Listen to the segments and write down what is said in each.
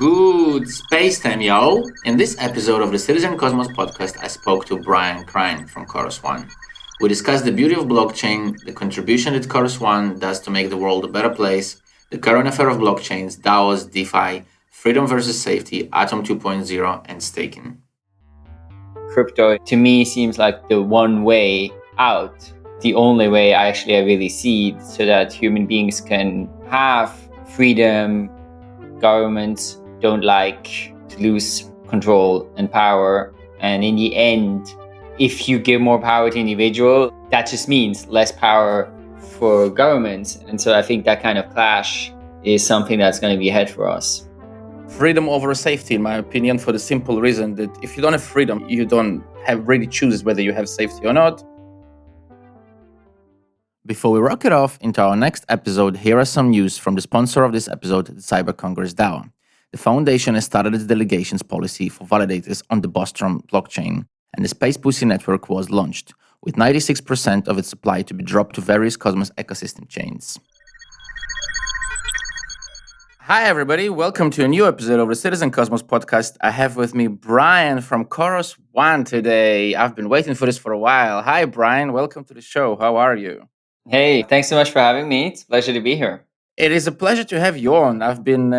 Good space time, yo! In this episode of the Citizen Cosmos podcast, I spoke to Brian Crain from Chorus One. We discussed the beauty of blockchain, the contribution that Chorus One does to make the world a better place, the current affair of blockchains, DAOs, DeFi, freedom versus safety, Atom 2.0, and staking. Crypto to me seems like the one way out, the only way I really see so that human beings can have freedom. Governments don't like to lose control and power. And in the end, if you give more power to individual, that just means less power for governments. And so I think that kind of clash is something that's going to be ahead for us. Freedom over safety, in my opinion, for the simple reason that if you don't have freedom, you don't have really choose whether you have safety or not. Before we rock it off into our next episode, here are some news from the sponsor of this episode, the Cyber Congress DAO. The foundation has started its delegations policy for validators on the Bostrom blockchain, and the Space Pussy network was launched, with 96% of its supply to be dropped to various Cosmos ecosystem chains. Hi, everybody. Welcome to a new episode of the Citizen Cosmos podcast. I have with me Brian from Chorus One today. I've been waiting for this for a while. Hi, Brian. Welcome to the show. How are you? Hey, thanks so much for having me. It's a pleasure to be here. It is a pleasure to have you on. I've been,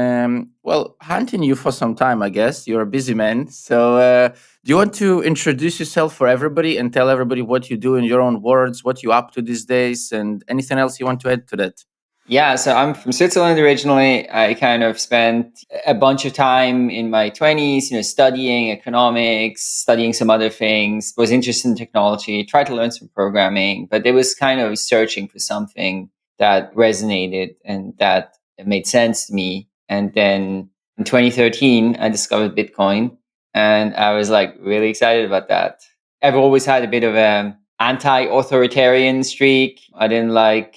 hunting you for some time, I guess. You're a busy man. So do you want to introduce yourself for everybody and tell everybody what you do in your own words, what you're up to these days, and anything else you want to add to that? Yeah, so I'm from Switzerland originally. I kind of spent a bunch of time in my 20s, studying economics, studying some other things, was interested in technology, tried to learn some programming, but it was kind of searching for something that resonated and that made sense to me. And then in 2013, I discovered Bitcoin and I was like really excited about that. I've always had a bit of an anti-authoritarian streak. I didn't like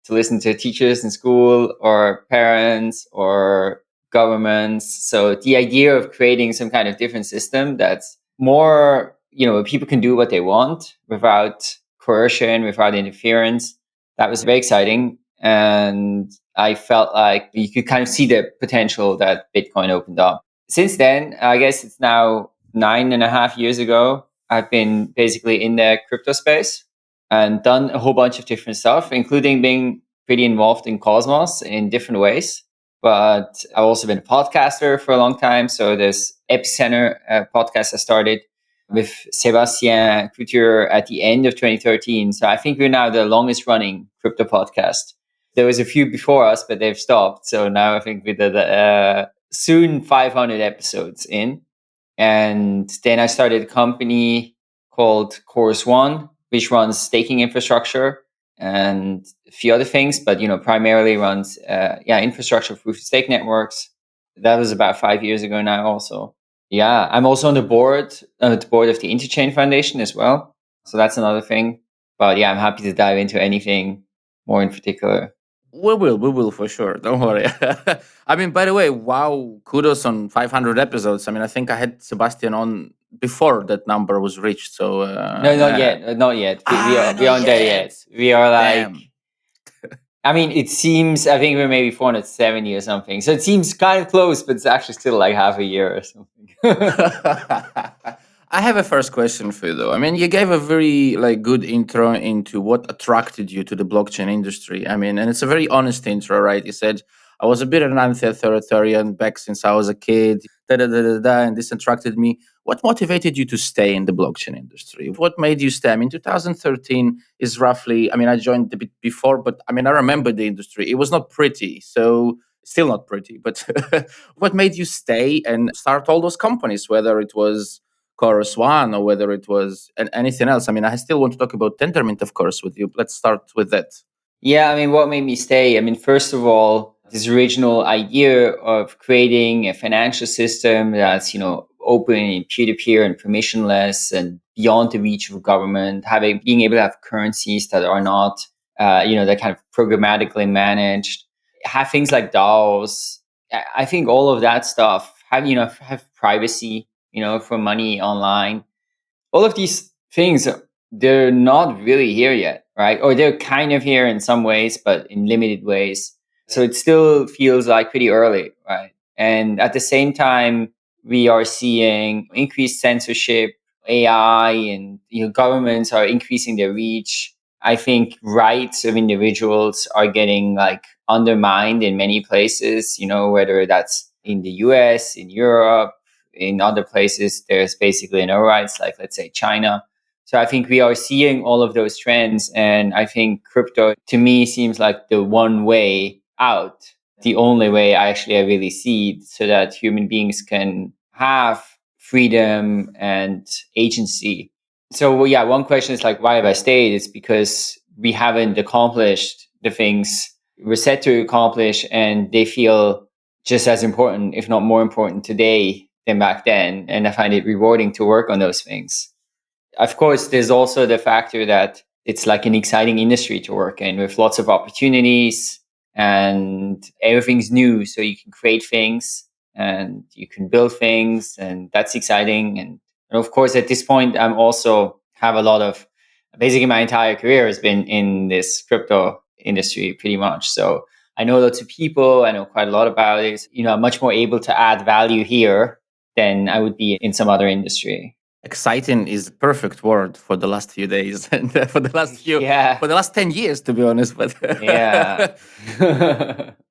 to listen to teachers in school or parents or governments. So the idea of creating some kind of different system that's more, where people can do what they want without coercion, without interference, that was very exciting. And I felt like you could kind of see the potential that Bitcoin opened up. Since then, I guess it's now 9.5 years ago, I've been basically in the crypto space and done a whole bunch of different stuff, including being pretty involved in Cosmos in different ways. But I've also been a podcaster for a long time. So there's Epicenter podcast I started with Sébastien Couture at the end of 2013. So I think we're now the longest running crypto podcast. There was a few before us, but they've stopped. So now I think we did soon 500 episodes in. And then I started a company called Chorus One, which runs staking infrastructure and a few other things, but primarily runs infrastructure proof of stake networks. That was about 5 years ago now. Also, I'm also on the board of the Interchain Foundation as well. So that's another thing. But I'm happy to dive into anything more in particular. We will for sure. Don't worry. I mean, by the way, wow, kudos on 500 episodes. I mean, I think I had Sebastian on before that number was reached. So no, not yet. Not yet. We are beyond there yet. We are like, damn. I mean, it seems, I think we're maybe 470 or something. So it seems kind of close, but it's actually still like half a year or something. I have a first question for you, though. I mean, you gave a very good intro into what attracted you to the blockchain industry. I mean, and it's a very honest intro, right? You said, I was a bit of an anti-authoritarian back since I was a kid, and this attracted me. What motivated you to stay in the blockchain industry? What made you stay? I mean, 2013 is roughly, I mean, I joined a bit before, but I mean, I remember the industry. It was not pretty. So still not pretty, but what made you stay and start all those companies, whether it was Chorus One or whether it was anything else? I mean, I still want to talk about Tendermint, of course, with you. Let's start with that. Yeah, I mean, what made me stay? I mean, first of all, this original idea of creating a financial system that's, open and peer-to-peer and permissionless and beyond the reach of government, being able to have currencies that are not, that kind of programmatically managed, have things like DAOs. I think all of that stuff have privacy, for money online. All of these things, they're not really here yet, right? Or they're kind of here in some ways, but in limited ways. So it still feels like pretty early, right? And at the same time, we are seeing increased censorship, AI, and governments are increasing their reach. I think rights of individuals are getting like undermined in many places, whether that's in the US, in Europe, in other places, there's basically no rights, like let's say China. So I think we are seeing all of those trends. And I think crypto to me seems like the one way out, the only way I really see it, so that human beings can have freedom and agency. So well, yeah, one question is like, why have I stayed? It's because we haven't accomplished the things we're set to accomplish, and they feel just as important, if not more important today than back then. And I find it rewarding to work on those things. Of course, there's also the factor that it's like an exciting industry to work in with lots of opportunities, and everything's new. So you can create things and you can build things, and that's exciting. And of course, at this point, I'm also have a lot of, basically my entire career has been in this crypto industry pretty much. So I know lots of people, I know quite a lot about it. I'm much more able to add value here than I would be in some other industry. Exciting is the perfect word for the last few days and Yeah. for the last 10 years, to be honest. But Yeah.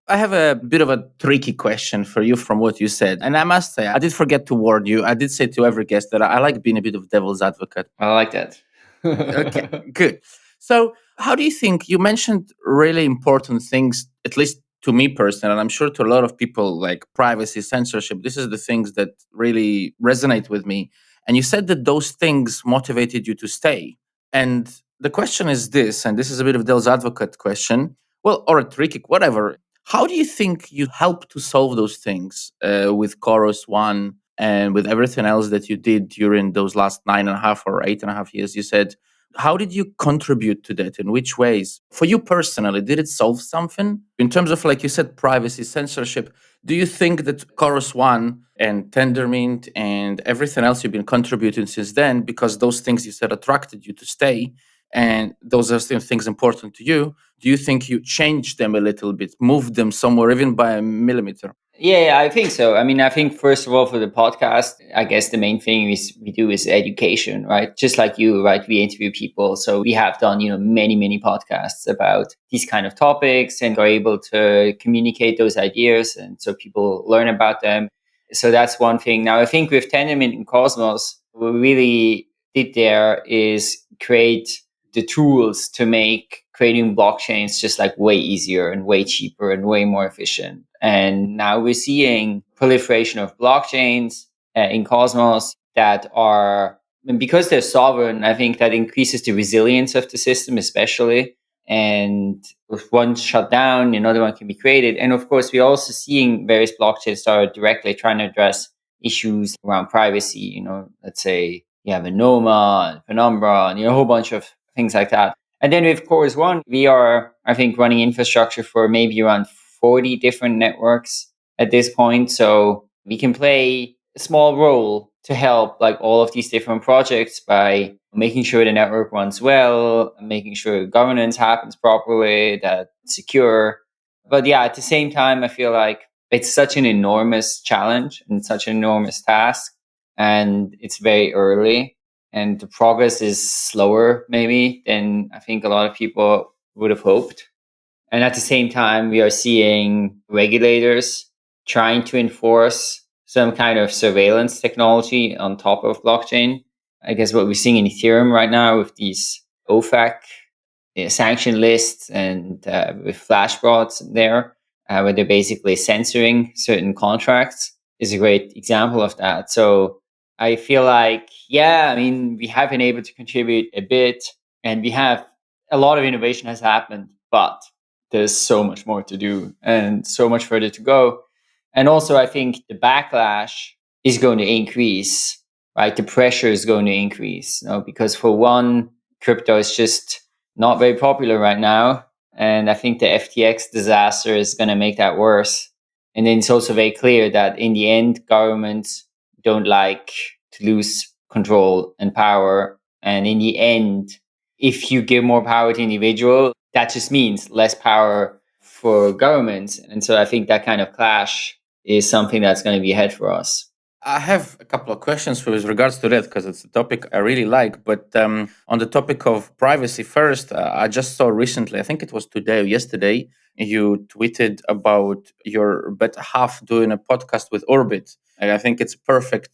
I have a bit of a tricky question for you from what you said. And I must say, I did forget to warn you. I did say to every guest that I like being a bit of devil's advocate. I like that. Okay, good. So, how do you think you mentioned really important things, at least to me personally, and I'm sure to a lot of people, like privacy, censorship? This is the things that really resonate with me. And you said that those things motivated you to stay. And the question is this, and this is a bit of devil's advocate question, well, or a tricky, whatever. How do you think you help to solve those things with Chorus One and with everything else that you did during those last 9.5 or 8.5 years? You said, how did you contribute to that? In which ways? For you personally, did it solve something? In terms of, like you said, privacy, censorship, do you think that Chorus One and Tendermint and everything else you've been contributing since then, because those things you said attracted you to stay, and those are still things important to you, do you think you changed them a little bit, moved them somewhere, even by a millimeter? Yeah, I think so. I mean, I think first of all, for the podcast, I guess the main thing we do is education, right? Just like you, right? We interview people. So we have done, many, many podcasts about these kind of topics and are able to communicate those ideas. And so people learn about them. So that's one thing. Now, I think with Tendermint and Cosmos, what we really did there is create the tools to make creating blockchains just like way easier and way cheaper and way more efficient. And now we're seeing proliferation of blockchains in Cosmos that are, and because they're sovereign, I think that increases the resilience of the system, especially. And if one shut down, another one can be created. And of course, we're also seeing various blockchains that are directly trying to address issues around privacy. Let's say you have a Noma, and Penumbra, and a whole bunch of things like that. And then with Chorus One, we are, I think, running infrastructure for maybe around 40 different networks at this point. So we can play a small role to help like all of these different projects by making sure the network runs well, making sure governance happens properly, that it's secure. But yeah, at the same time, I feel like it's such an enormous challenge and such an enormous task, and it's very early, and the progress is slower maybe than I think a lot of people would have hoped. And at the same time, we are seeing regulators trying to enforce some kind of surveillance technology on top of blockchain. I guess what we're seeing in Ethereum right now with these OFAC sanction lists and with flashbots there, where they're basically censoring certain contracts, is a great example of that. So I feel like, yeah, I mean, we have been able to contribute a bit, and we have a lot of innovation has happened, but there's so much more to do and so much further to go. And also, I think the backlash is going to increase, right? The pressure is going to increase, because for one, crypto is just not very popular right now. And I think the FTX disaster is going to make that worse. And then it's also very clear that in the end, governments don't like to lose control and power. And in the end, if you give more power to individual, that just means less power for governments. And so I think that kind of clash is something that's going to be ahead for us. I have a couple of questions with regards to that because it's a topic I really like. But on the topic of privacy, first, I just saw recently, I think it was today or yesterday, you tweeted about your better half doing a podcast with Orbit. And I think it's a perfect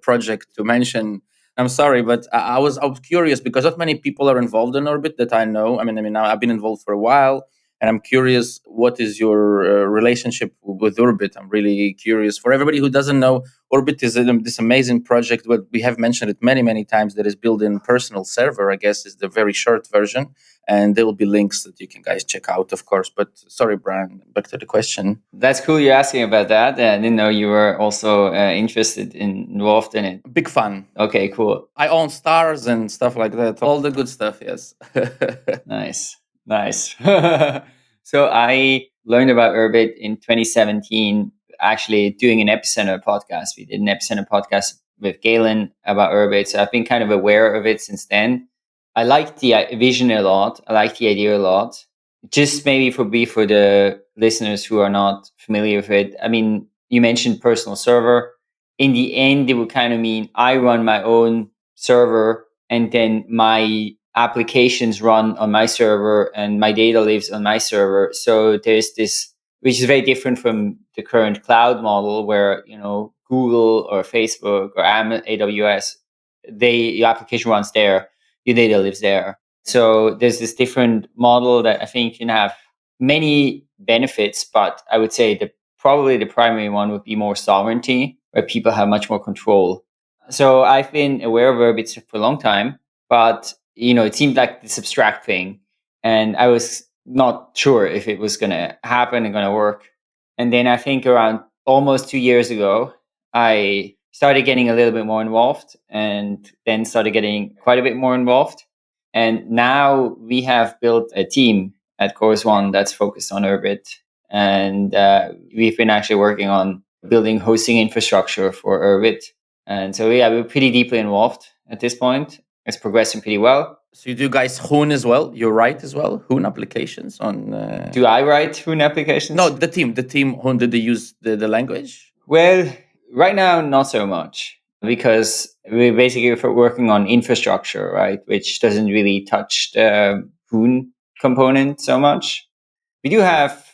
project to mention. I'm sorry, but I was curious because not many people are involved in Orbit that I know. I mean, I've been involved for a while, and I'm curious, what is your relationship with Orbit? I'm really curious. For everybody who doesn't know, Orbit is this amazing project, but we have mentioned it many, many times, that is built in personal server, I guess is the very short version. And there will be links that you can guys check out, of course. But sorry, Brian, back to the question. That's cool you're asking about that. I didn't know you were also involved in it. Big fun. Okay, cool. I own stars and stuff like that. All the good stuff, yes. Nice. So I learned about Urbit in 2017, actually doing an Epicenter podcast. We did an Epicenter podcast with Galen about Urbit. So I've been kind of aware of it since then. I like the vision a lot. I like the idea a lot. Just maybe for the listeners who are not familiar with it. I mean, you mentioned personal server. In the end, it would kind of mean I run my own server and then my applications run on my server and my data lives on my server. So there's this, which is very different from the current cloud model where, Google or Facebook or AWS, your application runs there, your data lives there. So there's this different model that I think can have many benefits, but I would say probably the primary one would be more sovereignty, where people have much more control. So I've been aware of Urbit for a long time, but it seemed like this abstract thing, and I was not sure if it was going to happen and going to work. And then I think around almost 2 years ago, I started getting a little bit more involved, and then started getting quite a bit more involved. And now we have built a team at Course One that's focused on Urbit, and we've been actually working on building hosting infrastructure for Urbit. And so yeah, we're pretty deeply involved at this point. It's progressing pretty well. So you do guys Hoon as well? You write as well? Hoon applications on... Do I write Hoon applications? No, the team. Hoon, did they use the language? Well, right now, not so much, because we're basically working on infrastructure, right? Which doesn't really touch the Hoon component so much. We do have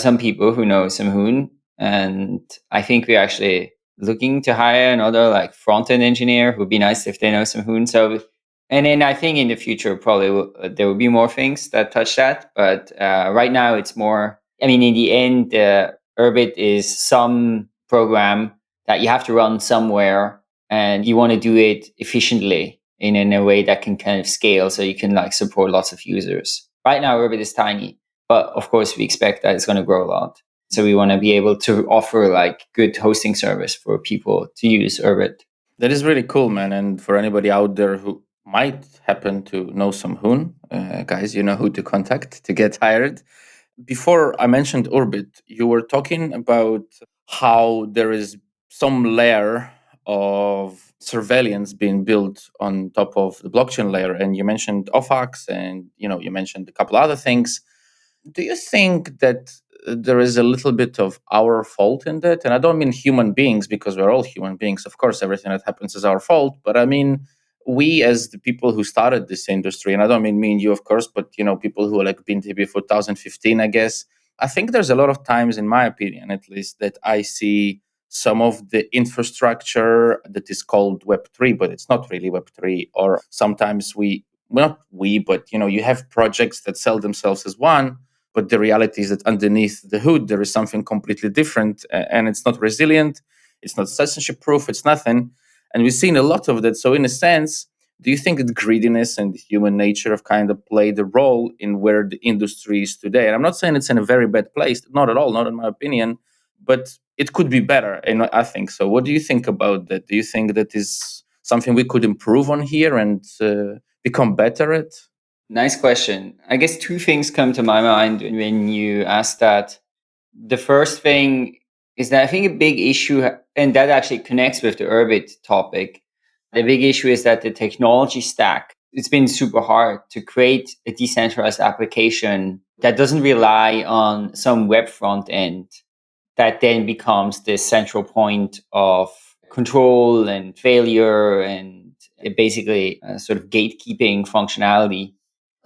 some people who know some Hoon, and I think we're actually looking to hire another like front-end engineer. It would be nice if they know some Hoon. So, and then I think in the future probably there will be more things that touch that. But right now it's more. I mean, in the end, Urbit is some program that you have to run somewhere, and you want to do it efficiently in a way that can kind of scale, so you can like support lots of users. Right now, Urbit is tiny, but of course, we expect that it's going to grow a lot. So we want to be able to offer like good hosting service for people to use Urbit. That is really cool, man. And for anybody out there who might happen to know some Hoon, guys, you know who to contact to get hired. Before I mentioned Orbit, you were talking about how there is some layer of surveillance being built on top of the blockchain layer, and you mentioned OFACs, and you mentioned a couple other things. Do you think that there is a little bit of our fault in that? And I don't mean human beings, because we're all human beings. Of course, everything that happens is our fault. But I mean, we as the people who started this industry, and I don't mean me and you, of course, but people who like been here before 2015, I guess. I think there's a lot of times, in my opinion, at least, that I see some of the infrastructure that is called Web3, but it's not really Web3. Or sometimes but you have projects that sell themselves as one, but the reality is that underneath the hood, there is something completely different, and it's not resilient. It's not censorship proof. It's nothing. And we've seen a lot of that. So in a sense, do you think that greediness and human nature have kind of played a role in where the industry is today? And I'm not saying it's in a very bad place, not at all, not in my opinion, but it could be better. And I think so. What do you think about that? Do you think that is something we could improve on here and become better at? Nice question. I guess two things come to my mind when you ask that. The first thing is that I think a big issue, and that actually connects with the Urbit topic, the big issue is that the technology stack, it's been super hard to create a decentralized application that doesn't rely on some web front end. that then becomes this central point of control and failure and basically a sort of gatekeeping functionality.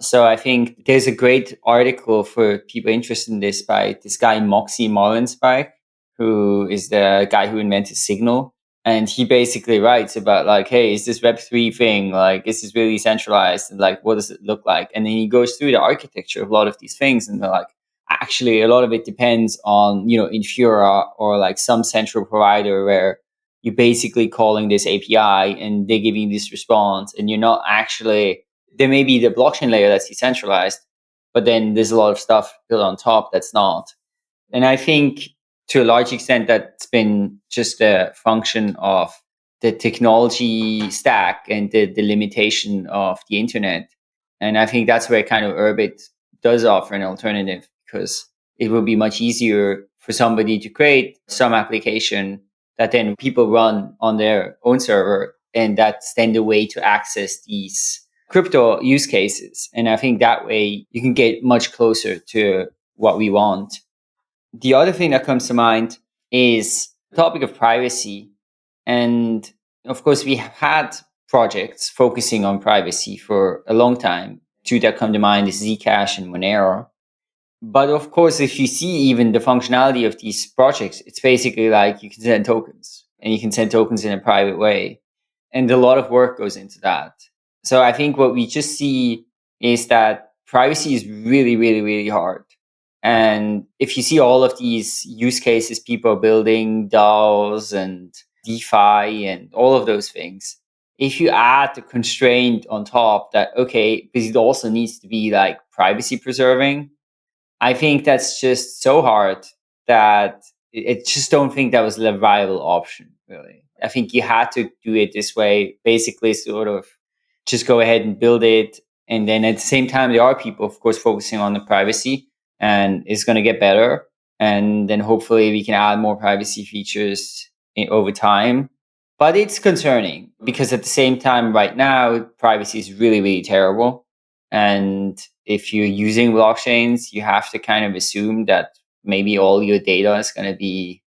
So I think there's a great article for people interested in this by this guy Moxie Mollensbach, who is the guy who invented Signal. And he basically writes about like, hey, is this Web3 thing, like, is this really centralized? And like, what does it look like? And then he goes through the architecture of a lot of these things. And they're like, actually, a lot of it depends on, Infura or like some central provider where you're basically calling this API and they're giving this response. And you're not actually, there may be the blockchain layer that's decentralized, but then there's a lot of stuff built on top that's not. And I think to a large extent, that's been just a function of the technology stack and the limitation of the internet. And I think that's where kind of Urbit does offer an alternative, because it will be much easier for somebody to create some application that then people run on their own server. And that's then the way to access these crypto use cases. And I think that way you can get much closer to what we want. The other thing that comes to mind is the topic of privacy. And of course, we have had projects focusing on privacy for a long time. Two that come to mind is Zcash and Monero. But of course, if you see even the functionality of these projects, it's basically like you can send tokens and you can send tokens in a private way. And a lot of work goes into that. So I think what we just see is that privacy is really, really, really hard. And if you see all of these use cases, people are building DAOs and DeFi and all of those things, if you add the constraint on top that, okay, because it also needs to be like privacy preserving, I think that's just so hard that I just don't think that was a viable option, really. I think you had to do it this way, basically, sort of just go ahead and build it. And then at the same time, there are people, of course, focusing on the privacy, and it's going to get better. And then hopefully we can add more privacy features over time. But it's concerning because at the same time, right now, privacy is really, really terrible. And if you're using blockchains, you have to kind of assume that maybe all your data is going to be,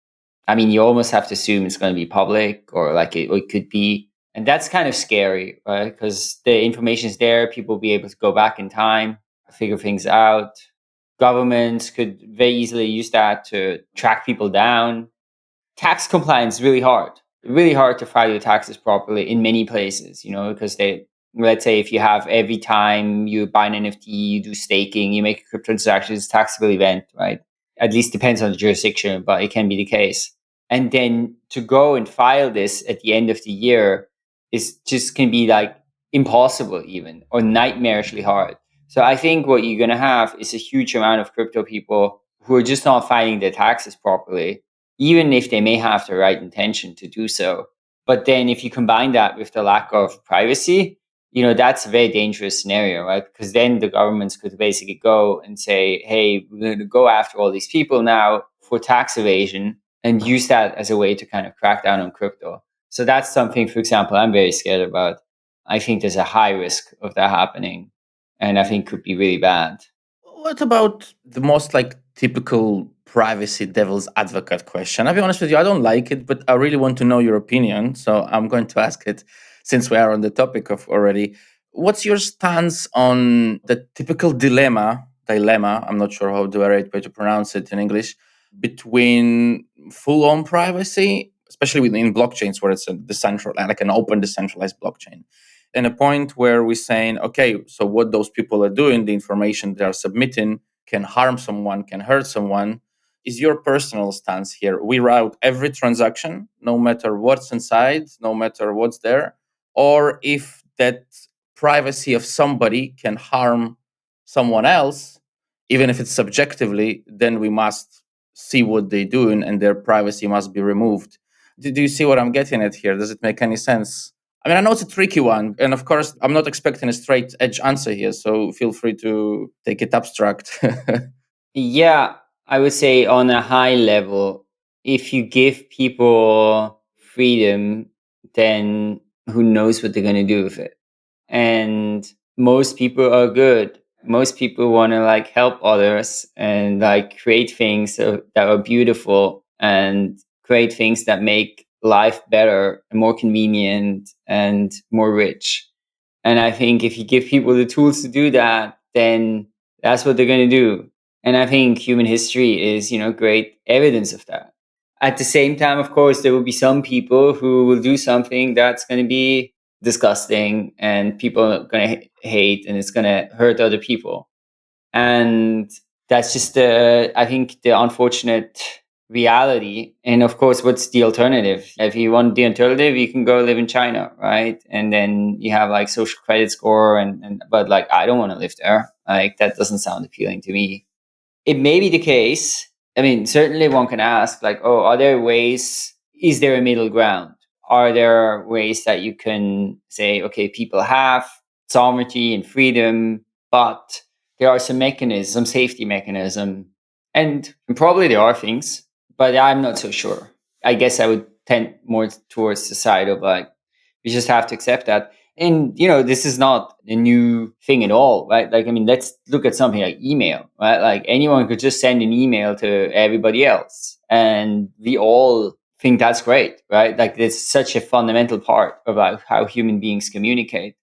I mean, you almost have to assume it's going to be public, or like it could be. And that's kind of scary, right? Because the information is there. People will be able to go back in time, figure things out. Governments could very easily use that to track people down. Tax compliance is really hard to file your taxes properly in many places, because let's say if you have every time you buy an NFT, you do staking, you make a crypto transaction, it's a taxable event, right? At least depends on the jurisdiction, but it can be the case. And then to go and file this at the end of the year is just can be like impossible even, or nightmarishly hard. So I think what you're going to have is a huge amount of crypto people who are just not filing their taxes properly, even if they may have the right intention to do so. But then if you combine that with the lack of privacy, that's a very dangerous scenario, right? Because then the governments could basically go and say, hey, we're going to go after all these people now for tax evasion, and use that as a way to kind of crack down on crypto. So that's something, for example, I'm very scared about. I think there's a high risk of that happening, and I think could be really bad. What about the most like typical privacy devil's advocate question? I'll be honest with you, I don't like it, but I really want to know your opinion. So I'm going to ask it since we are on the topic of already. What's your stance on the typical dilemma? I'm not sure how the right way to pronounce it in English, between full on privacy, especially within blockchains where it's a decentralized, like an open decentralized blockchain, and a point where we're saying, okay, so what those people are doing, the information they are submitting can harm someone, can hurt someone. Is your personal stance here? We route every transaction, no matter what's inside, no matter what's there, or if that privacy of somebody can harm someone else, even if it's subjectively, then we must see what they're doing and their privacy must be removed. Do you see what I'm getting at here? Does it make any sense? I mean, I know it's a tricky one. And of course, I'm not expecting a straight edge answer here. So feel free to take it abstract. Yeah, I would say on a high level, if you give people freedom, then who knows what they're going to do with it. And most people are good. Most people want to like help others and like create things that are beautiful. and create things that make life better and more convenient and more rich. And I think if you give people the tools to do that, then that's what they're going to do. And I think human history is, great evidence of that. At the same time, of course, there will be some people who will do something that's going to be disgusting and people are going to hate and it's going to hurt other people. And that's just I think the unfortunate reality. And of course, what's the alternative? If you want the alternative, you can go live in China, right? And then you have like social credit score but like I don't want to live there. Like that doesn't sound appealing to me. It may be the case. I mean, certainly one can ask, like, oh, are there ways? Is there a middle ground? Are there ways that you can say, okay, people have sovereignty and freedom, but there are some mechanisms, some safety mechanism, and probably there are things, but I'm not so sure. I guess I would tend more towards the side of like, we just have to accept that. And this is not a new thing at all, right? Like, I mean, let's look at something like email, right? Like anyone could just send an email to everybody else, and we all think that's great, right? Like it's such a fundamental part of like how human beings communicate.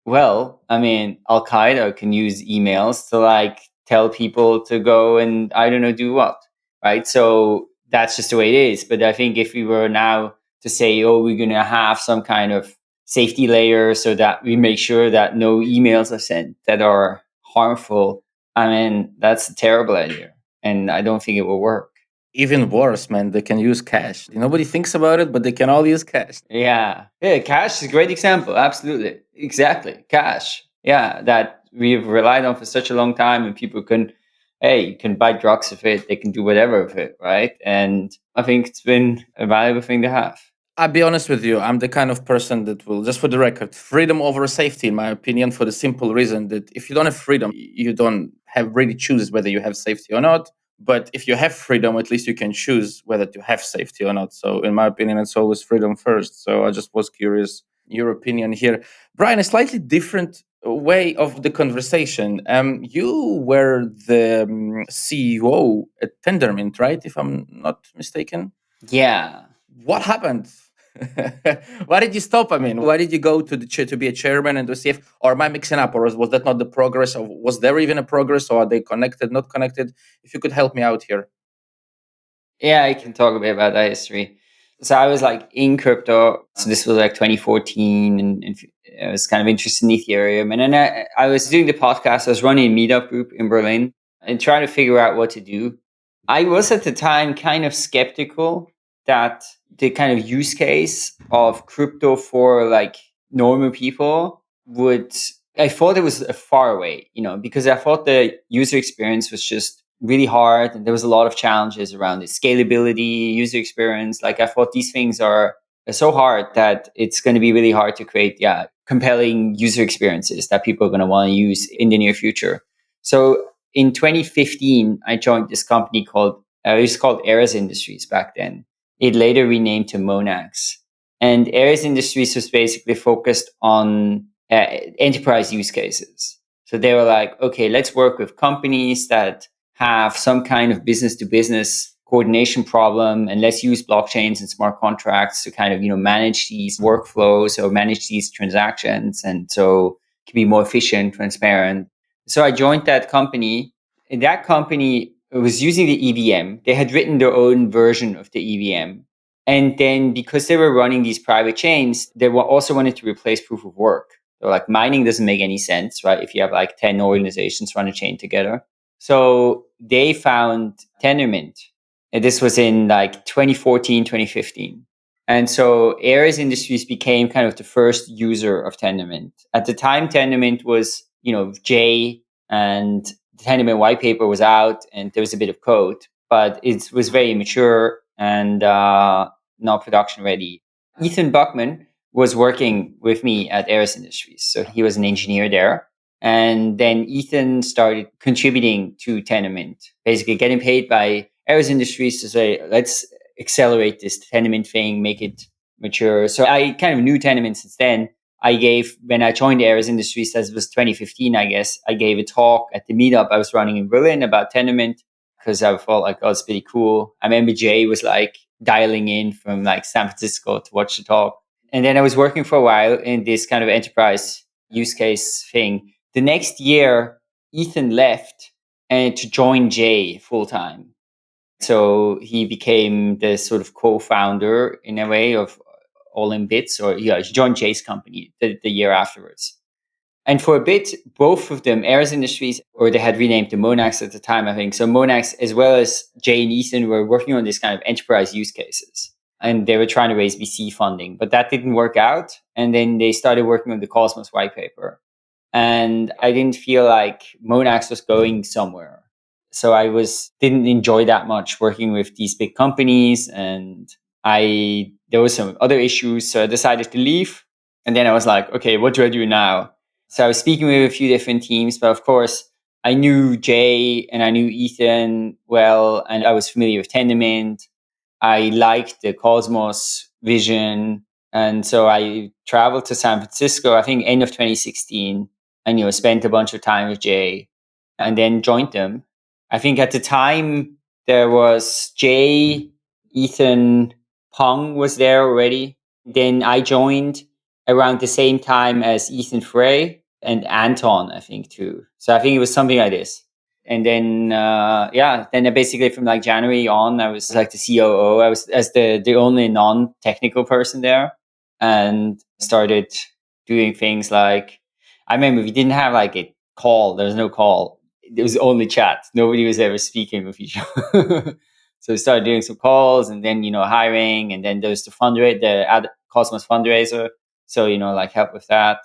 Well, I mean, Al Qaeda can use emails to like tell people to go and I don't know, do what, right? So that's just the way it is. But I think if we were now to say, oh, we're going to have some kind of safety layer so that we make sure that no emails are sent that are harmful, I mean, that's a terrible idea. And I don't think it will work. Even worse, man, they can use cash. Nobody thinks about it, but they can all use cash. Yeah. Yeah. Cash is a great example. Absolutely. Exactly. Cash. Yeah. That we've relied on for such a long time, and people can, hey, you can buy drugs with it. They can do whatever with it. Right. And I think it's been a valuable thing to have. I'll be honest with you. I'm the kind of person that will, just for the record, freedom over safety, in my opinion, for the simple reason that if you don't have freedom, you don't have really choose whether you have safety or not. But if you have freedom, at least you can choose whether to have safety or not. So, in my opinion, it's always freedom first. So, I just was curious your opinion here, Brian. A slightly different way of the conversation. You were the CEO at Tendermint, right? If I'm not mistaken. Yeah. What happened? Why did you stop? I mean, why did you go to the to be a chairman and to CF? Or am I mixing up? Or was that not the progress? Or was there even a progress? Or are they connected, not connected? If you could help me out here. Yeah, I can talk a bit about that history. So I was like in crypto. So this was like 2014, and I was kind of interested in Ethereum. And then I was doing the podcast. I was running a meetup group in Berlin and trying to figure out what to do. I was at the time kind of skeptical that the kind of use case of crypto for like normal people would, I thought it was far away, because I thought the user experience was just really hard and there was a lot of challenges around it. Scalability, user experience. Like I thought these things are so hard that it's going to be really hard to create, compelling user experiences that people are going to want to use in the near future. So in 2015, I joined this company called, it was called Ares Industries back then. It later renamed to Monax. And Ares Industries was basically focused on enterprise use cases. So they were like, okay, let's work with companies that have some kind of business to business coordination problem, and let's use blockchains and smart contracts to kind of, manage these workflows or manage these transactions. And so it can be more efficient, transparent. So I joined that company, and that company was using the EVM. They had written their own version of the EVM. And then because they were running these private chains, they also wanted to replace proof of work. So like mining doesn't make any sense, right? If you have like 10 organizations run a chain together. So they found Tendermint. And this was in like 2014, 2015. And so Ares Industries became kind of the first user of Tendermint. At the time, Tendermint was, J, and the Tendermint white paper was out and there was a bit of code, but it was very immature and not production ready. Ethan Buckman was working with me at Ares Industries. So he was an engineer there. And then Ethan started contributing to Tendermint, basically getting paid by Ares Industries to say, let's accelerate this Tendermint thing, make it mature. So I kind of knew Tendermint since then. When I joined Ares Industries, as it was 2015, I guess, I gave a talk at the meetup I was running in Berlin about Tendermint. because I felt like, oh, it's pretty cool. I remember Jay was like dialing in from like San Francisco to watch the talk. And then I was working for a while in this kind of enterprise use case thing. The next year, Ethan left and to join Jay full time. So he became the sort of co-founder in a way of All in Bits, or yeah, he joined Jay's company the year afterwards. And for a bit, both of them, Ares Industries, or they had renamed to Monax at the time, I think. So Monax, as well as Jay and Ethan, were working on this kind of enterprise use cases. And they were trying to raise VC funding, but that didn't work out. And then they started working on the Cosmos white paper. And I didn't feel like Monax was going somewhere. So I didn't enjoy that much working with these big companies, and there was some other issues, so I decided to leave. And then I was like, okay, what do I do now? So I was speaking with a few different teams, but of course I knew Jay and I knew Ethan well, and I was familiar with Tendermint. I liked the Cosmos vision. And so I traveled to San Francisco, I think end of 2016, and spent a bunch of time with Jay and then joined them. I think at the time there was Jay, Ethan, Pong was there already. Then I joined around the same time as Ethan Frey and Anton, I think too. So I think it was something like this. And then then basically from like January on, I was like the COO. I was as the only non-technical person there, and started doing things like, I remember we didn't have like a call. There was no call. It was only chat. Nobody was ever speaking with each other. So we started doing some calls, and then hiring, and then there's the Cosmos fundraiser. So like help with that,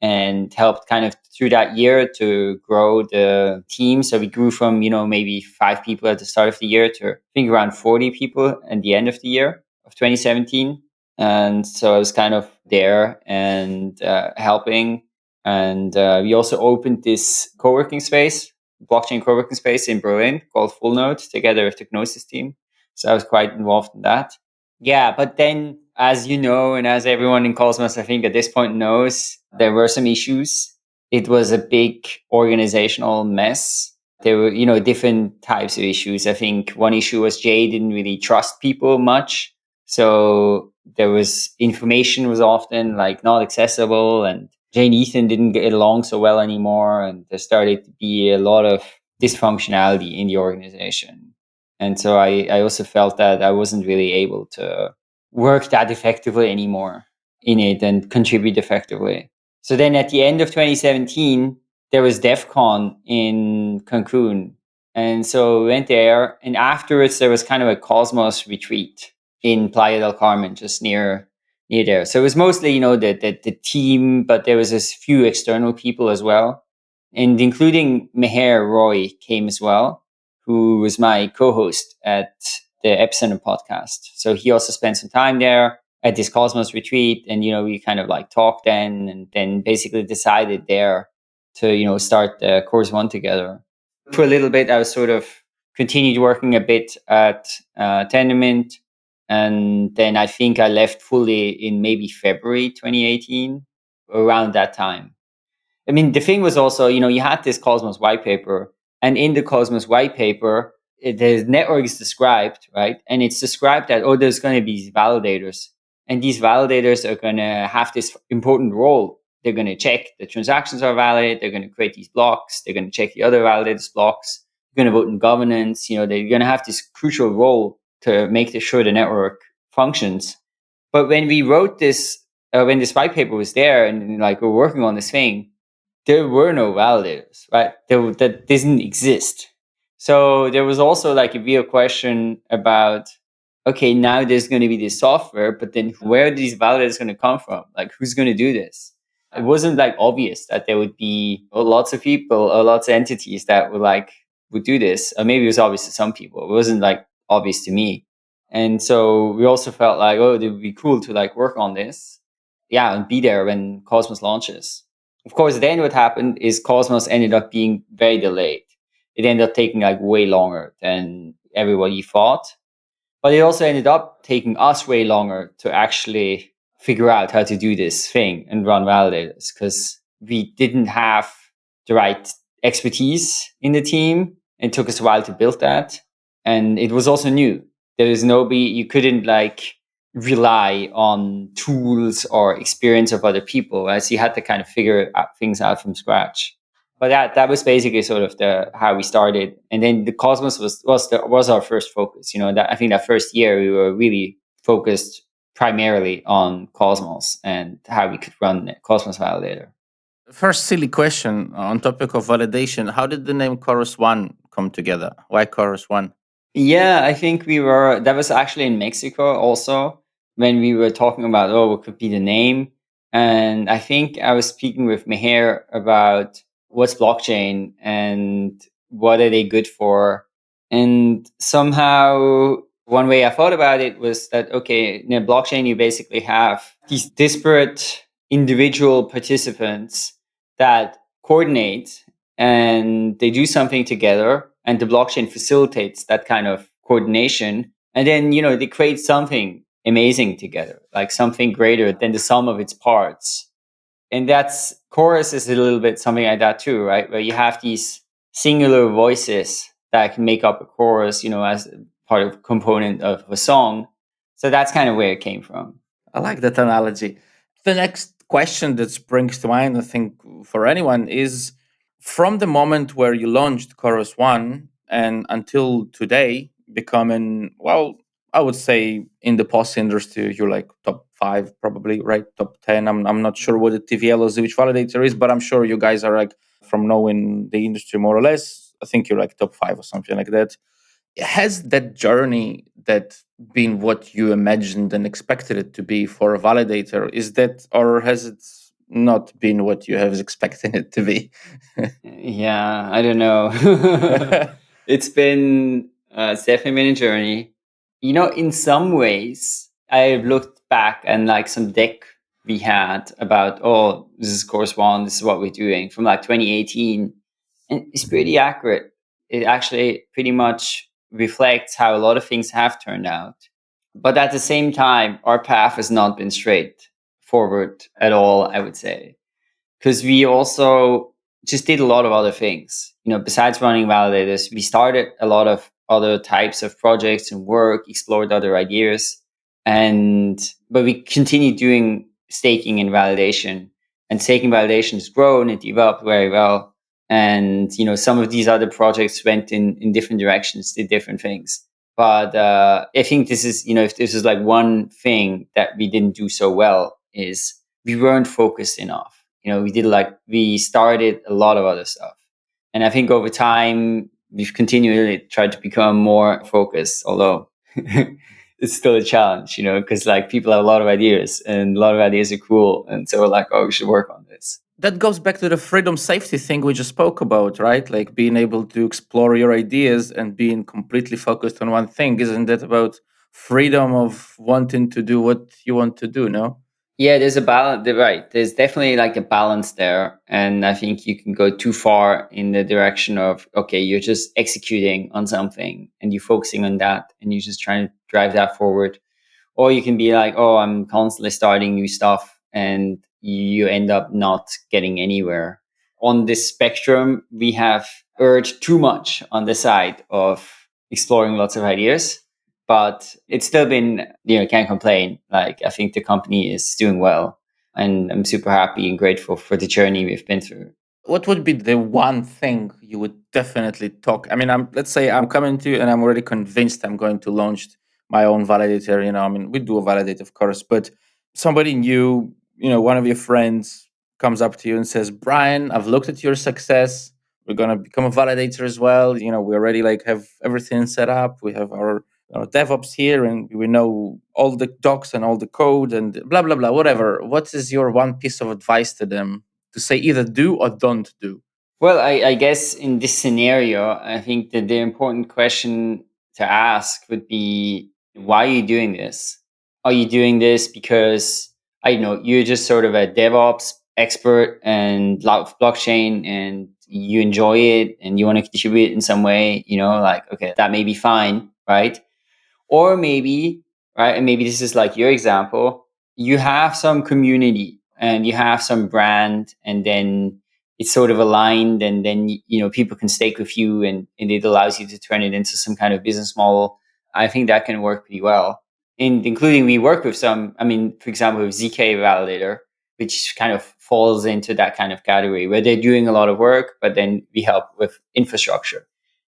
and helped kind of through that year to grow the team. So we grew from maybe 5 people at the start of the year to I think around 40 people at the end of the year of 2017. And so I was kind of there and helping. And we also opened this co-working space, blockchain co-working space in Berlin called Full Node, together with the Gnosis team. So I was quite involved in that. Yeah, but then, as you know, and as everyone in Cosmos, I think at this point knows, there were some issues. It was a big organizational mess. There were, different types of issues. I think one issue was Jay didn't really trust people much. So there was information was often like not accessible, and Jay and Ethan didn't get along so well anymore. And there started to be a lot of dysfunctionality in the organization. And so I also felt that I wasn't really able to work that effectively anymore in it and contribute effectively. So then at the end of 2017, there was DEF CON in Cancun. And so we went there. And afterwards, there was kind of a Cosmos retreat in Playa del Carmen, just near there. So it was mostly, the team, but there was a few external people as well. And including Meher Roy came as well, who was my co-host at the Epicenter podcast. So he also spent some time there at this Cosmos retreat. And, we kind of like talked then, and then basically decided there to, start the Course One together. For a little bit, I was sort of continued working a bit at Tendermint. And then I think I left fully in maybe February 2018, around that time. I mean, the thing was also, you had this Cosmos white paper, and in the Cosmos white paper, the network is described, right? And it's described that, there's going to be these validators, and these validators are going to have this important role. They're going to check the transactions are valid. They're going to create these blocks. They're going to check the other validators' blocks. They're going to vote in governance. They're going to have this crucial role to make sure the network functions. But when we wrote this, when this white paper was there, and like we're working on this thing, there were no validators, right? That didn't exist. So there was also like a real question about, okay, now there's going to be this software, but then where are these validators going to come from? Like, who's going to do this? It wasn't like obvious that there would be lots of people or lots of entities that would do this. Or maybe it was obvious to some people. It wasn't like obvious to me. And so we also felt like, it would be cool to like work on this. Yeah, and be there when Cosmos launches. Of course, then what happened is Cosmos ended up being very delayed. It ended up taking like way longer than everybody thought. But it also ended up taking us way longer to actually figure out how to do this thing and run validators, because we didn't have the right expertise in the team. It took us a while to build that. And it was also new. There is you couldn't like rely on tools or experience of other people, as you had to kind of figure things out from scratch. But that was basically sort of the how we started. And then the Cosmos was our first focus. That I think that first year we were really focused primarily on Cosmos and how we could run Cosmos Validator. First, silly question on topic of validation. How did the name Chorus One come together? Why Chorus One? Yeah, I think that was actually in Mexico also when we were talking about, what could be the name. And I think I was speaking with Meher about what's blockchain and what are they good for. And somehow one way I thought about it was that, okay, in a blockchain, you basically have these disparate individual participants that coordinate and they do something together, and the blockchain facilitates that kind of coordination, and then they create something amazing together, like something greater than the sum of its parts. And that's chorus is a little bit something like that too, right? Where you have these singular voices that can make up a chorus, as part of component of a song. So that's kind of where it came from. I like that analogy. The next question that springs to mind, I think, for anyone is from the moment where you launched Chorus One and until today, becoming, well, I would say in the POS industry, you're like top five, probably, right? Top 10. I'm not sure what the TVL is, which validator is, but I'm sure you guys are like, from knowing the industry more or less, I think you're like top five or something like that. Has that journey that been what you imagined and expected it to be for a validator? Is that, or has it not been what you have expected it to be? Yeah, I don't know. It's definitely been a journey. In some ways, I've looked back and like some deck we had about, this is course one, this is what we're doing from like 2018. And it's pretty accurate. It actually pretty much reflects how a lot of things have turned out. But at the same time, our path has not been straight forward at all, I would say, because we also just did a lot of other things. Besides running validators, we started a lot of other types of projects and work, explored other ideas, but we continued doing staking and validation. And staking validation has grown, it developed very well. And some of these other projects went in different directions, did different things. But I think this is, if this is like one thing that we didn't do so well, is we weren't focused enough. We started a lot of other stuff. And I think over time, we've continually tried to become more focused, although it's still a challenge, because like people have a lot of ideas and a lot of ideas are cool. And so we're like, we should work on this. That goes back to the freedom safety thing we just spoke about, right? Like being able to explore your ideas and being completely focused on one thing. Isn't that about freedom of wanting to do what you want to do, no? Yeah, there's a balance. Right. There's definitely like a balance there. And I think you can go too far in the direction of, okay, you're just executing on something and you're focusing on that and you're just trying to drive that forward. Or you can be like, I'm constantly starting new stuff and you end up not getting anywhere. On this spectrum, we have urged too much on the side of exploring lots of ideas, but it's still been, can't complain. Like, I think the company is doing well and I'm super happy and grateful for the journey we've been through. What would be the one thing you would definitely talk? I mean, let's say I'm coming to you and I'm already convinced I'm going to launch my own validator. I mean, we do a validate, of course, but somebody new, one of your friends comes up to you and says, Brian, I've looked at your success. We're going to become a validator as well. We already like have everything set up. We have our DevOps here and we know all the docs and all the code and blah, blah, blah, whatever. What is your one piece of advice to them to say either do or don't do? Well, I guess in this scenario, I think that the important question to ask would be, why are you doing this? Are you doing this because, I know, you're just sort of a DevOps expert and love blockchain and you enjoy it and you want to contribute in some way, like, okay, that may be fine, right? Or maybe, right, and maybe this is like your example, you have some community and you have some brand, and then it's sort of aligned, and then people can stake with you, and it allows you to turn it into some kind of business model. I think that can work pretty well. And including, we work with some, for example, with ZK Validator, which kind of falls into that kind of category where they're doing a lot of work, but then we help with infrastructure.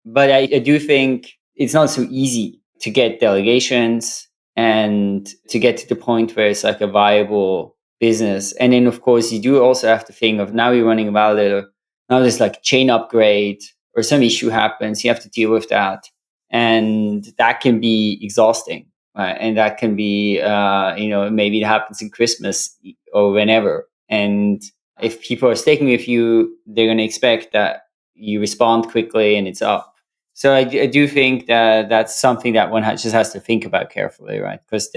But I do think it's not so easy to get delegations and to get to the point where it's like a viable business. And then, of course, you do also have to think of, now you're running a validator. Now there's like a chain upgrade or some issue happens. You have to deal with that. And that can be exhausting. And that can be, maybe it happens in Christmas or whenever. And if people are staking with you, they're going to expect that you respond quickly and it's up. So I do think that that's something that one just has to think about carefully, right? Because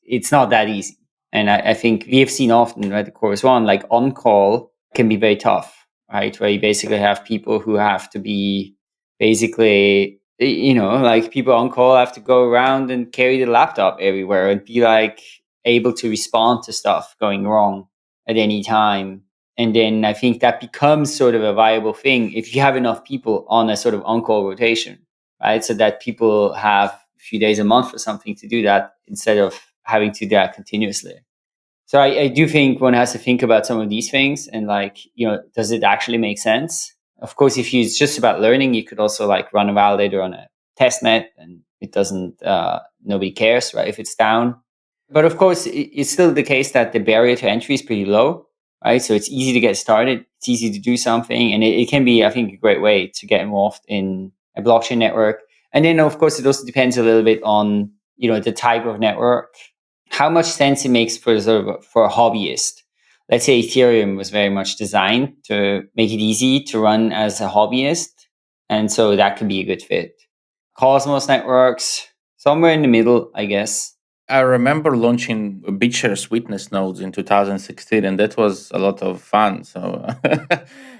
it's not that easy. And I think we have seen often, right, the Chorus One, like on call can be very tough, right? Where you basically have people who have to be basically, like people on call have to go around and carry the laptop everywhere and be like able to respond to stuff going wrong at any time. And then I think that becomes sort of a viable thing if you have enough people on a sort of on-call rotation, right? So that people have a few days a month or something to do that instead of having to do that continuously. So I do think one has to think about some of these things and like, does it actually make sense? Of course, if it's just about learning, you could also like run a validator on a test net and it doesn't, nobody cares, right? If it's down. But of course, it's still the case that the barrier to entry is pretty low, right? So it's easy to get started. It's easy to do something. And it can be, I think, a great way to get involved in a blockchain network. And then, of course, it also depends a little bit on, the type of network, how much sense it makes for for a hobbyist. Let's say Ethereum was very much designed to make it easy to run as a hobbyist. And so that could be a good fit. Cosmos networks, somewhere in the middle, I guess. I remember launching BitShares witness nodes in 2016, and that was a lot of fun. So,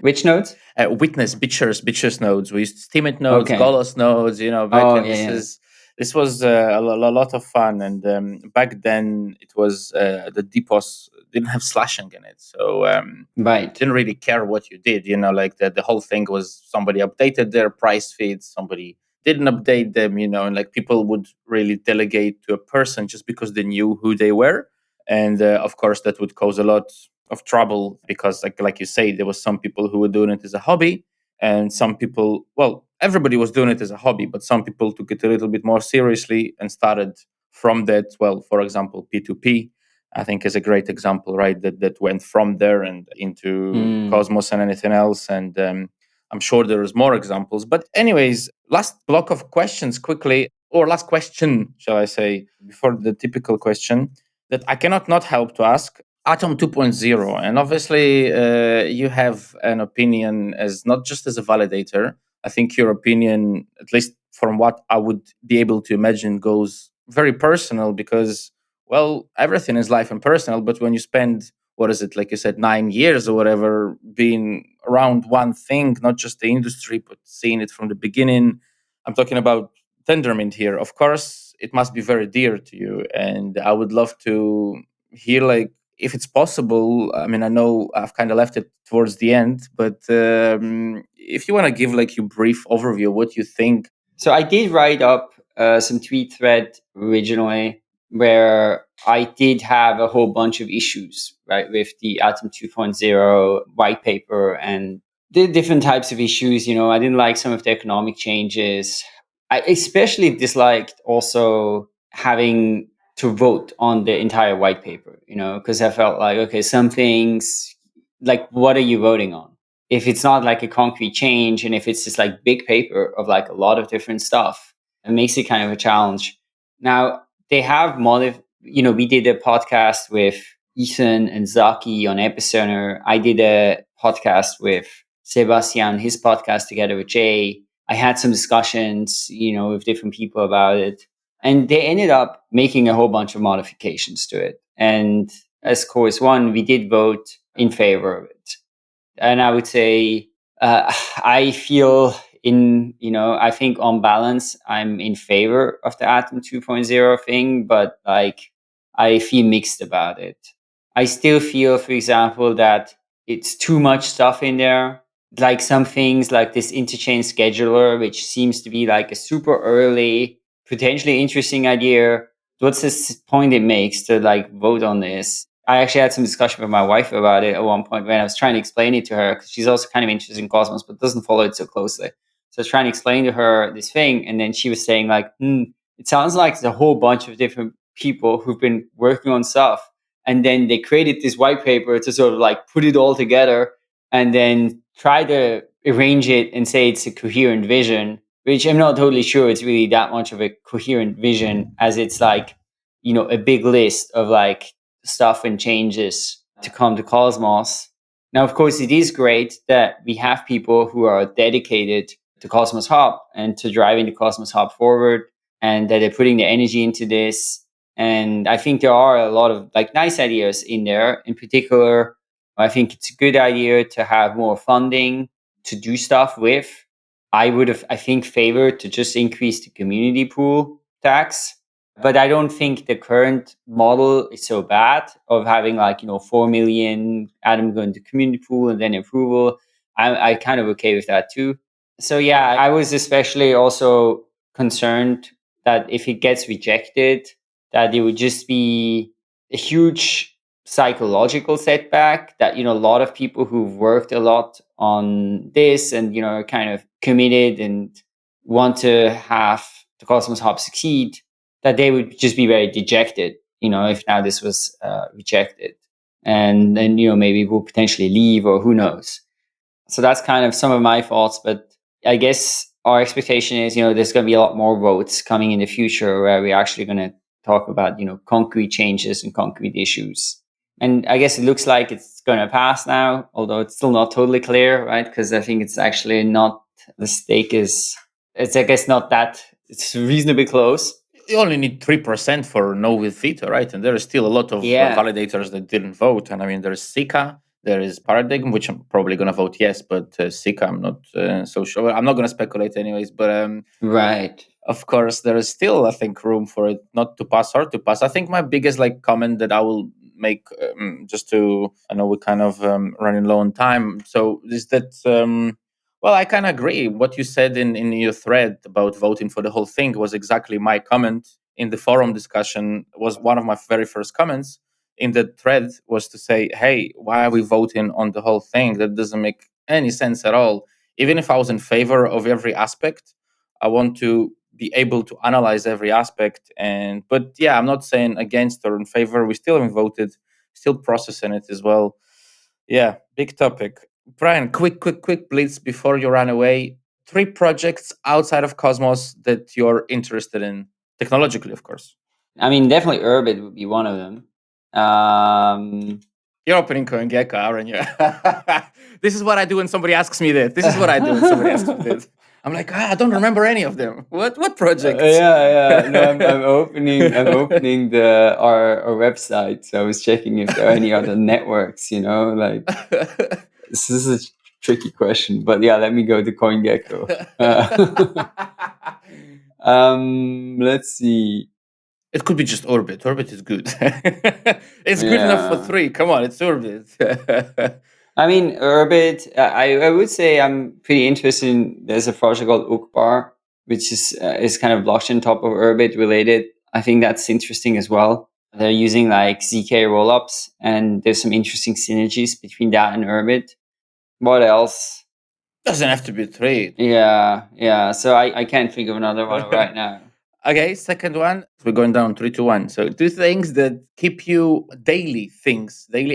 Which nodes? BitShares nodes. We used Steemit nodes, Okay. Golos nodes. Back Oh, then, yeah. this was a lot of fun. And back then, it was the depots didn't have slashing in it, so Right. didn't really care what you did. Like the whole thing was somebody updated their price feeds, somebody didn't update them, and like people would really delegate to a person just because they knew who they were. And of course, that would cause a lot of trouble because, like you say, there was some people who were doing it as a hobby, and some people, well, everybody was doing it as a hobby, but some people took it a little bit more seriously and started from that. Well, for example, P2P, I think, is a great example, right? That went from there and into Cosmos and anything else. And I'm sure there is more examples. But anyways, last block of questions quickly, or last question, shall I say, before the typical question that I cannot not help to ask. Atom 2.0, and obviously you have an opinion as not just as a validator. I think your opinion, at least from what I would be able to imagine, goes very personal because, well, everything is life and personal. But when you spend, what is it, like you said, 9 years or whatever, being around one thing, not just the industry, but seeing it from the beginning, I'm talking about Tendermint here. Of course, it must be very dear to you, and I would love to hear, like, if it's possible. I mean, I know I've kind of left it towards the end, but if you want to give like your brief overview, what you think. So I did write up some tweet thread originally where I did have a whole bunch of issues, right, with the Atom 2.0 white paper and the different types of issues. I didn't like some of the economic changes. I especially disliked also having to vote on the entire white paper, because I felt like, okay, some things, like, what are you voting on? If it's not like a concrete change and if it's just like big paper of like a lot of different stuff, it makes it kind of a challenge. Now, they have we did a podcast with Ethan and Zaki on Epicenter. I did a podcast with Sebastian, his podcast together with Jay. I had some discussions, with different people about it. And they ended up making a whole bunch of modifications to it. And as Chorus One, we did vote in favor of it. And I would say I feel I think on balance, I'm in favor of the Atom 2.0 thing, but like I feel mixed about it. I still feel, for example, that it's too much stuff in there. Like some things like this interchain scheduler, which seems to be like a super early, potentially interesting idea. What's this point it makes to like vote on this? I actually had some discussion with my wife about it at one point when I was trying to explain it to her, because she's also kind of interested in Cosmos, but doesn't follow it so closely. So I was trying to explain to her this thing, and then she was saying like, it sounds like there's a whole bunch of different people who've been working on stuff, and then they created this white paper to sort of like put it all together and then try to arrange it and say it's a coherent vision, which I'm not totally sure it's really that much of a coherent vision, as it's like, a big list of like stuff and changes to come to Cosmos. Now, of course, it is great that we have people who are dedicated to Cosmos Hub and to driving the Cosmos Hub forward, and that they're putting the energy into this. And I think there are a lot of like nice ideas in there. In particular, I think it's a good idea to have more funding to do stuff with. I would have, I think, favored to just increase the community pool tax. But I don't think the current model is so bad of having like, 4 million Atom going to community pool and then approval. I kind of okay with that too. So yeah, I was especially also concerned that if it gets rejected, that it would just be a huge psychological setback, that a lot of people who've worked a lot on this and are kind of committed and want to have the Cosmos Hub succeed, that they would just be very dejected, if now this was rejected, and then maybe will potentially leave, or who knows. So that's kind of some of my thoughts. But I guess our expectation is, there's going to be a lot more votes coming in the future where we're actually going to talk about, concrete changes and concrete issues. And I guess it looks like it's going to pass now, although it's still not totally clear, right? Because I think it's actually not, the stake is, it's, I guess, not that, it's reasonably close. You only need 3% for no with veto, right? And there is still a lot of validators that didn't vote. And I mean, there's Sika, there is Paradigm, which I'm probably going to vote yes, but Sika, I'm not so sure. I'm not going to speculate anyways, but right. Of course, there is still, I think, room for it not to pass or to pass. I think my biggest like comment that I will make, just to, I know we're kind of running low on time, so is that well, I kind of agree. What you said in your thread about voting for the whole thing was exactly my comment in the forum discussion. Was one of my very first comments in the thread was to say, hey, why are we voting on the whole thing? That doesn't make any sense at all. Even if I was in favor of every aspect, I want to be able to analyze every aspect. And but yeah, I'm not saying against or in favor. We still haven't voted, still processing it as well. Yeah, big topic. Brian, quick blitz before you run away. 3 projects outside of Cosmos that you're interested in, technologically, of course. I mean, definitely Urbit would be one of them. You're opening CoinGecko, aren't you? This is what I do when somebody asks me that. This is what I do when somebody asks me that. I'm like, I don't remember any of them. What projects? Yeah. No, I'm opening our website. So I was checking if there are any other networks. Like this is a tricky question, but yeah, let me go to CoinGecko. Let's see. It could be just Orbit. Orbit is good. It's good enough for 3. Come on, it's Orbit. I mean, Urbit, I would say I'm pretty interested in, there's a project called Ukbar, which is kind of blockchain top of Urbit related. I think that's interesting as well. They're using like ZK rollups, and there's some interesting synergies between that and Urbit. What else? Doesn't have to be 3. Yeah. So I can't think of another one right now. Okay, second one. We're going down 3 to 1. So 2 things that keep you daily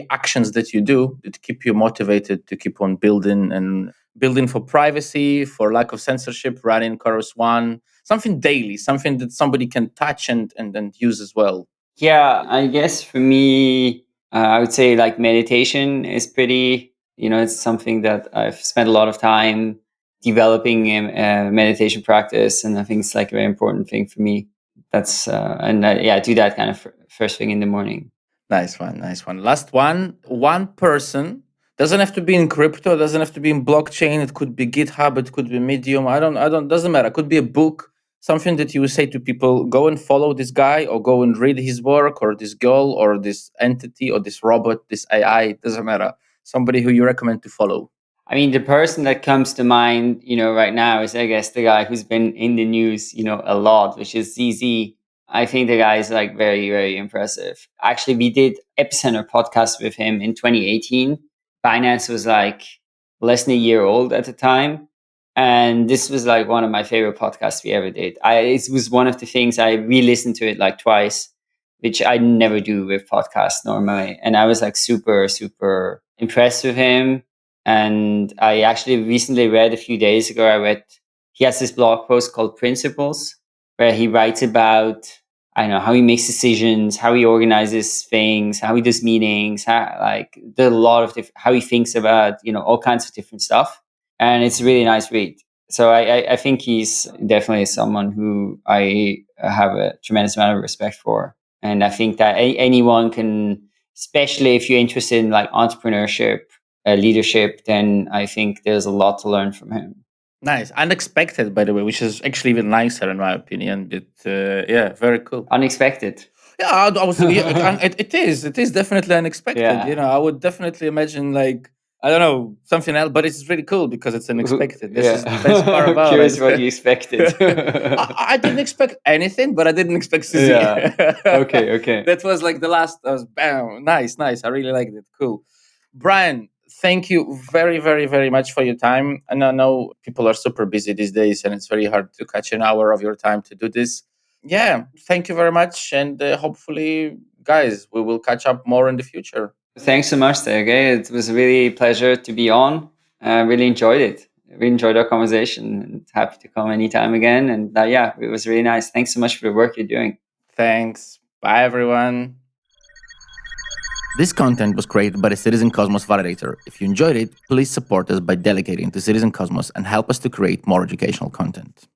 actions that you do that keep you motivated to keep on building, and building for privacy, for lack of censorship, running Chorus One, something daily, something that somebody can touch and use as well. Yeah, I guess for me, I would say like meditation is pretty, it's something that I've spent a lot of time developing a meditation practice. And I think it's like a very important thing for me. That's, I do that kind of first thing in the morning. Nice one. Last one. One person, doesn't have to be in crypto, doesn't have to be in blockchain. It could be GitHub, it could be Medium. Doesn't matter. It could be a book, something that you would say to people, go and follow this guy, or go and read his work, or this girl, or this entity, or this robot, this AI. It doesn't matter. somebody who you recommend to follow? I mean, the person that comes to mind, right now is, I guess, the guy who's been in the news, a lot, which is ZZ. I think the guy is like very, very impressive. Actually, we did Epicenter podcast with him in 2018. Binance was like less than a year old at the time. And this was like one of my favorite podcasts we ever did. It was one of the things I re-listened to it like twice, which I never do with podcasts normally. And I was like super, super impressed with him. And I actually recently read a few days ago, he has this blog post called Principles, where he writes about, I don't know, how he makes decisions, how he organizes things, how he does meetings, a lot of how he thinks about, all kinds of different stuff. And it's a really nice read. So I think he's definitely someone who I have a tremendous amount of respect for. And I think that anyone can, especially if you're interested in like entrepreneurship, leadership, then I think there's a lot to learn from him. Nice. Unexpected, by the way, which is actually even nicer in my opinion. But yeah, very cool. Unexpected. Yeah, I was. Yeah, it is. It is definitely unexpected. Yeah. I would definitely imagine like I don't know something else, but it's really cool because it's unexpected. This is the best part about Curious it. what you expected. I didn't expect anything, but I didn't expect Suzy. Yeah. Okay. That was like the last. I was bam, nice. I really liked it. Cool, Brian. Thank you very, very, very much for your time. And I know people are super busy these days, and it's very hard to catch an hour of your time to do this. Yeah, thank you very much, and hopefully, guys, we will catch up more in the future. Thanks so much, Sergey. It was a really pleasure to be on. I really enjoyed it. I really enjoyed our conversation, and happy to come anytime again. And yeah, it was really nice. Thanks so much for the work you're doing. Thanks. Bye, everyone. This content was created by the Citizen Cosmos Validator. If you enjoyed it, please support us by delegating to Citizen Cosmos and help us to create more educational content.